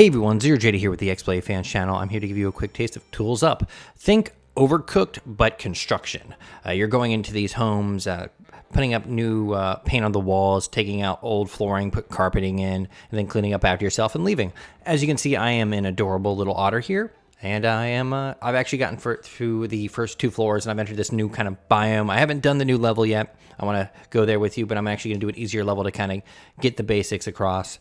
Hey everyone, Zero JD here with the XBLA Fans channel. I'm here to give you a quick taste of Tools Up. Think Overcooked, but construction. You're going into these homes, putting up new paint on the walls, taking out old flooring, put carpeting in, and then cleaning up after yourself and leaving. As you can see, I am an adorable little otter here, and I've actually gotten through the first 2 floors, and I've entered this new kind of biome. I haven't done the new level yet. I want to go there with you, but I'm actually going to do an easier level to kind of get the basics across.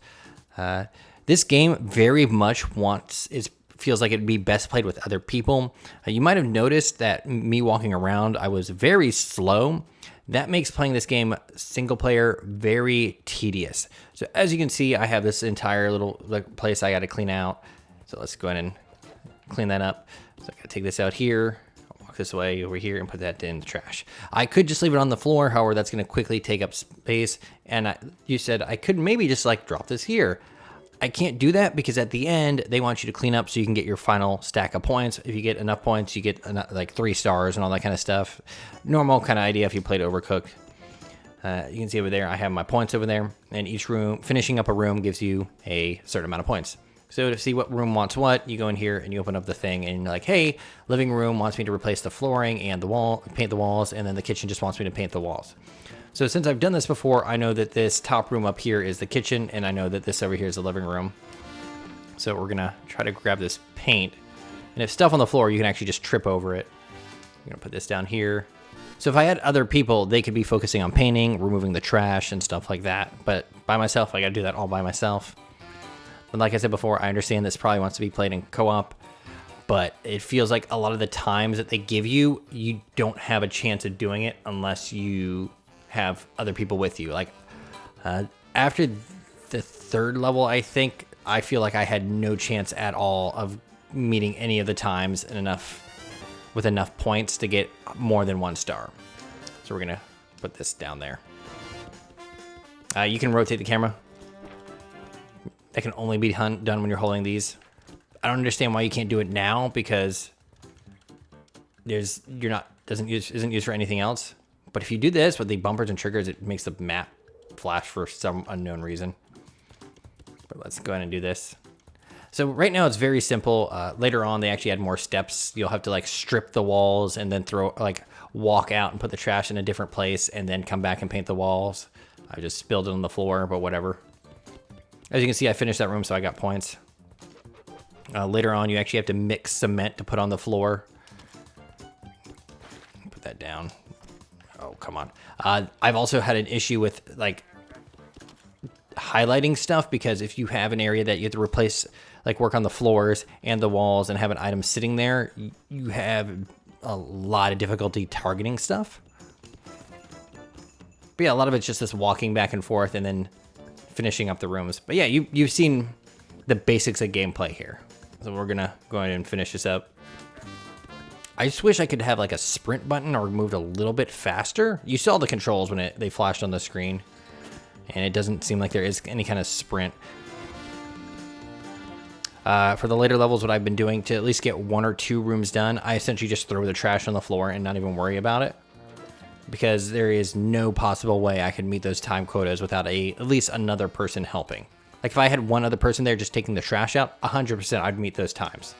This game very much feels like it'd be best played with other people. You might have noticed that me walking around, I was very slow. That makes playing this game single player very tedious. So as you can see, I have this entire little place I got to clean out. So let's go ahead and clean that up. So I got to take this out here, walk this way over here, and put that in the trash. I could just leave it on the floor. However, that's going to quickly take up space. And you said I could maybe just like drop this here. I can't do that because at the end, they want you to clean up so you can get your final stack of points. If you get enough points, you get like 3 stars and all that kind of stuff. Normal kind of idea if you played Overcooked. You can see over there, I have my points over there. And each room, finishing up a room gives you a certain amount of points. So to see what room wants what, you go in here and you open up the thing and you're like, hey, living room wants me to replace the flooring and the wall, paint the walls, and then the kitchen just wants me to paint the walls. So since I've done this before, I know that this top room up here is the kitchen, and I know that this over here is the living room. So we're gonna try to grab this paint. And if stuff on the floor, you can actually just trip over it. I'm gonna put this down here. So if I had other people, they could be focusing on painting, removing the trash and stuff like that. But by myself, I gotta do that all by myself. But like I said before, I understand this probably wants to be played in co-op, but it feels like a lot of the times that they give you, you don't have a chance of doing it unless you have other people with you. Like after the 3rd level, I think I feel like I had no chance at all of meeting any of the times with enough points to get more than 1 star. So we're gonna put this down there. You can rotate the camera. That can only be done when you're holding these. I don't understand why you can't do it now because isn't used for anything else. But if you do this with the bumpers and triggers, it makes the map flash for some unknown reason. But let's go ahead and do this. So right now it's very simple. Later on, they actually add more steps. You'll have to like strip the walls and then walk out and put the trash in a different place and then come back and paint the walls. I just spilled it on the floor, but whatever. As you can see, I finished that room, so I got points. Later on, you actually have to mix cement to put on the floor. Put that down. Oh, come on. I've also had an issue with like highlighting stuff because if you have an area that you have to replace, like work on the floors and the walls and have an item sitting there, you have a lot of difficulty targeting stuff. But yeah, a lot of it's just this walking back and forth and then finishing up the rooms. But yeah, you've seen the basics of gameplay here. So we're gonna go ahead and finish this up. I just wish I could have like a sprint button or moved a little bit faster. You saw the controls when they flashed on the screen, and it doesn't seem like there is any kind of sprint. For the later levels, what I've been doing to at least get 1 or 2 rooms done, I essentially just throw the trash on the floor and not even worry about it. Because there is no possible way I could meet those time quotas without at least another person helping. Like if I had 1 other person there just taking the trash out, 100% I'd meet those times.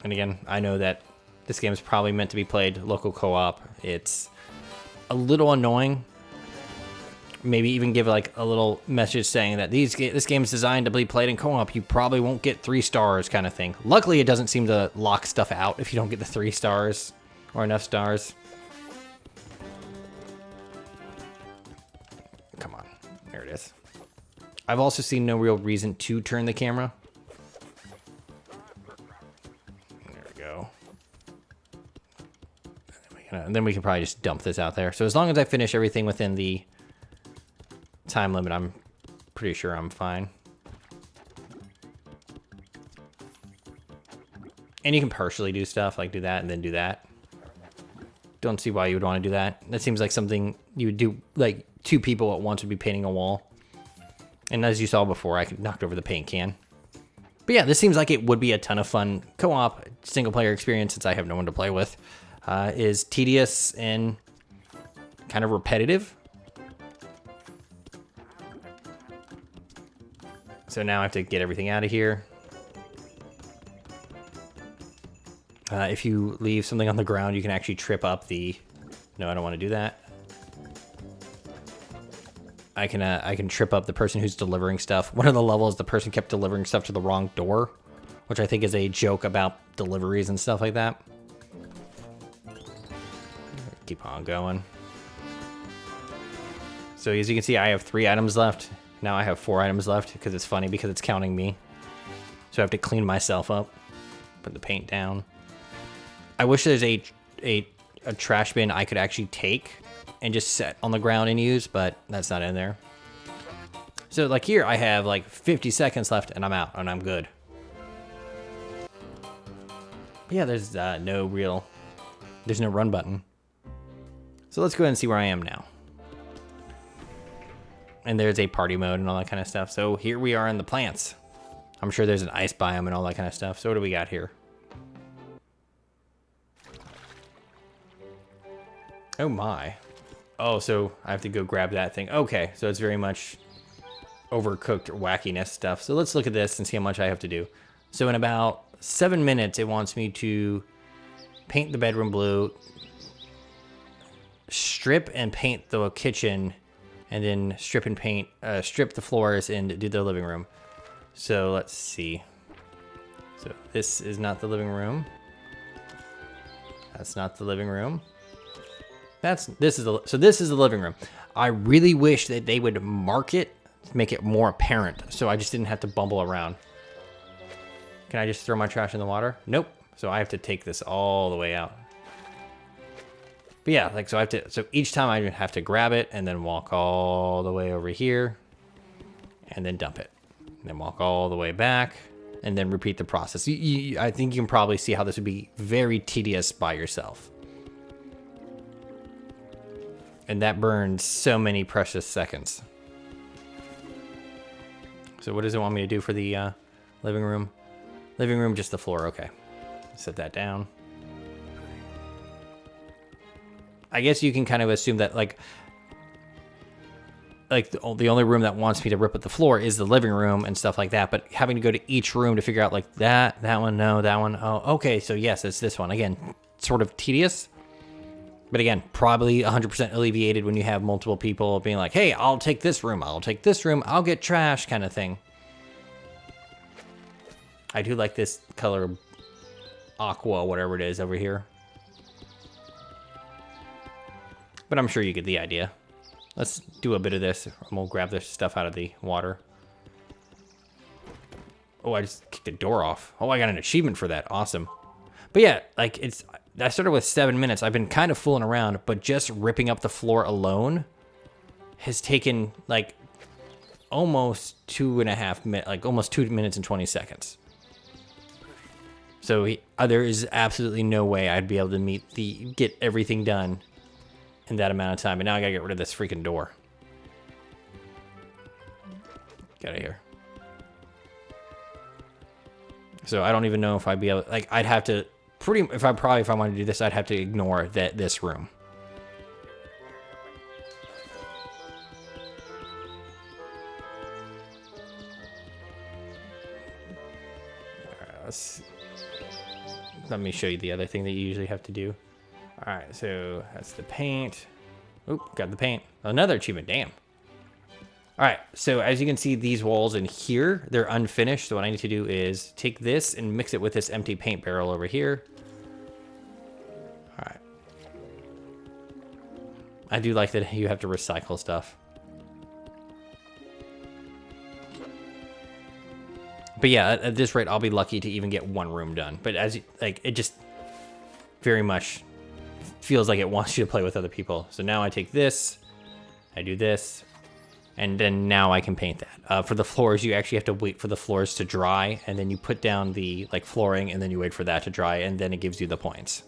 And again, I know that this game is probably meant to be played local co-op. It's a little annoying. Maybe even give like a little message saying that this game is designed to be played in co-op. You probably won't get 3 stars kind of thing. Luckily, it doesn't seem to lock stuff out if you don't get the 3 stars or enough stars. Come on. There it is. I've also seen no real reason to turn the camera. And then we can probably just dump this out there. So as long as I finish everything within the time limit, I'm pretty sure I'm fine. And you can partially do stuff, like do that and then do that. Don't see why you would want to do that. That seems like something you would do, like 2 people at once would be painting a wall. And as you saw before, I knocked over the paint can. But yeah, this seems like it would be a ton of fun co-op single player experience since I have no one to play with. Is tedious and kind of repetitive. So now I have to get everything out of here. If you leave something on the ground, you can actually trip up the... No, I don't want to do that. I can trip up the person who's delivering stuff. One of the levels, the person kept delivering stuff to the wrong door, which I think is a joke about deliveries and stuff like that. Keep on going. So as you can see, I have 3 items left. Now I have 4 items left because it's funny because it's counting me. So I have to clean myself up, put the paint down. I wish there's a trash bin I could actually take and just set on the ground and use, but that's not in there. So like here, I have like 50 seconds left and I'm out and I'm good. But yeah, there's no run button. So let's go ahead and see where I am now. And there's a party mode and all that kind of stuff. So here we are in the plants. I'm sure there's an ice biome and all that kind of stuff. So what do we got here? Oh my. Oh, so I have to go grab that thing. Okay, so it's very much overcooked wackiness stuff. So let's look at this and see how much I have to do. So in about 7 minutes, it wants me to paint the bedroom blue, strip and paint the kitchen, and then strip and paint, strip the floors and do the living room. So let's see. So this is not the living room. That's not the living room. This is the living room. I really wish that they would mark it to make it more apparent, so I just didn't have to bumble around. Can I just throw my trash in the water? Nope. So I have to take this all the way out. But yeah, like, so each time I have to grab it and then walk all the way over here and then dump it. And then walk all the way back and then repeat the process. I think you can probably see how this would be very tedious by yourself. And that burns so many precious seconds. So what does it want me to do for the living room? Living room, just the floor, okay. Set that down. I guess you can kind of assume that like the only room that wants me to rip at the floor is the living room and stuff like that. But having to go to each room to figure out like that one, no, that one. Oh, okay. So yes, it's this one. Again, sort of tedious. But again, probably 100% alleviated when you have multiple people being like, hey, I'll take this room. I'll take this room. I'll get trash kind of thing. I do like this color aqua, whatever it is over here. But I'm sure you get the idea. Let's do a bit of this. And we'll grab this stuff out of the water. Oh, I just kicked the door off. Oh, I got an achievement for that. Awesome. But yeah, like I started with 7 minutes. I've been kind of fooling around, but just ripping up the floor alone has taken like almost 2.5 minutes, like almost 2 minutes and 20 seconds. So there is absolutely no way I'd be able to get everything done in that amount of time. And now I gotta get rid of this freaking door. Get out of here. So I don't even know if I'd be able, like, I'd have to if I wanted to do this, I'd have to ignore this room. Let me show you the other thing that you usually have to do. All right, so that's the paint. Oop, got the paint. Another achievement, damn. All right, so as you can see, these walls in here, they're unfinished. So what I need to do is take this and mix it with this empty paint barrel over here. All right. I do like that you have to recycle stuff. But yeah, at this rate, I'll be lucky to even get one room done. But as you, like, it just very much feels like it wants you to play with other people. So now I take this, I do this, and then now I can paint that. For the floors, you actually have to wait for the floors to dry, and then you put down the flooring, and then you wait for that to dry, and then it gives you the points.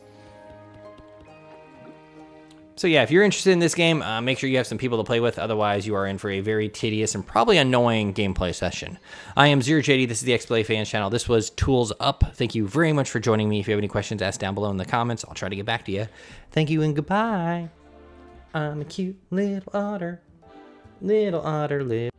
So yeah, if you're interested in this game, make sure you have some people to play with. Otherwise, you are in for a very tedious and probably annoying gameplay session. I am ZeroJD. This is the XBLA Fans channel. This was Tools Up. Thank you very much for joining me. If you have any questions, ask down below in the comments. I'll try to get back to you. Thank you and goodbye. I'm a cute little otter. Little otter, little.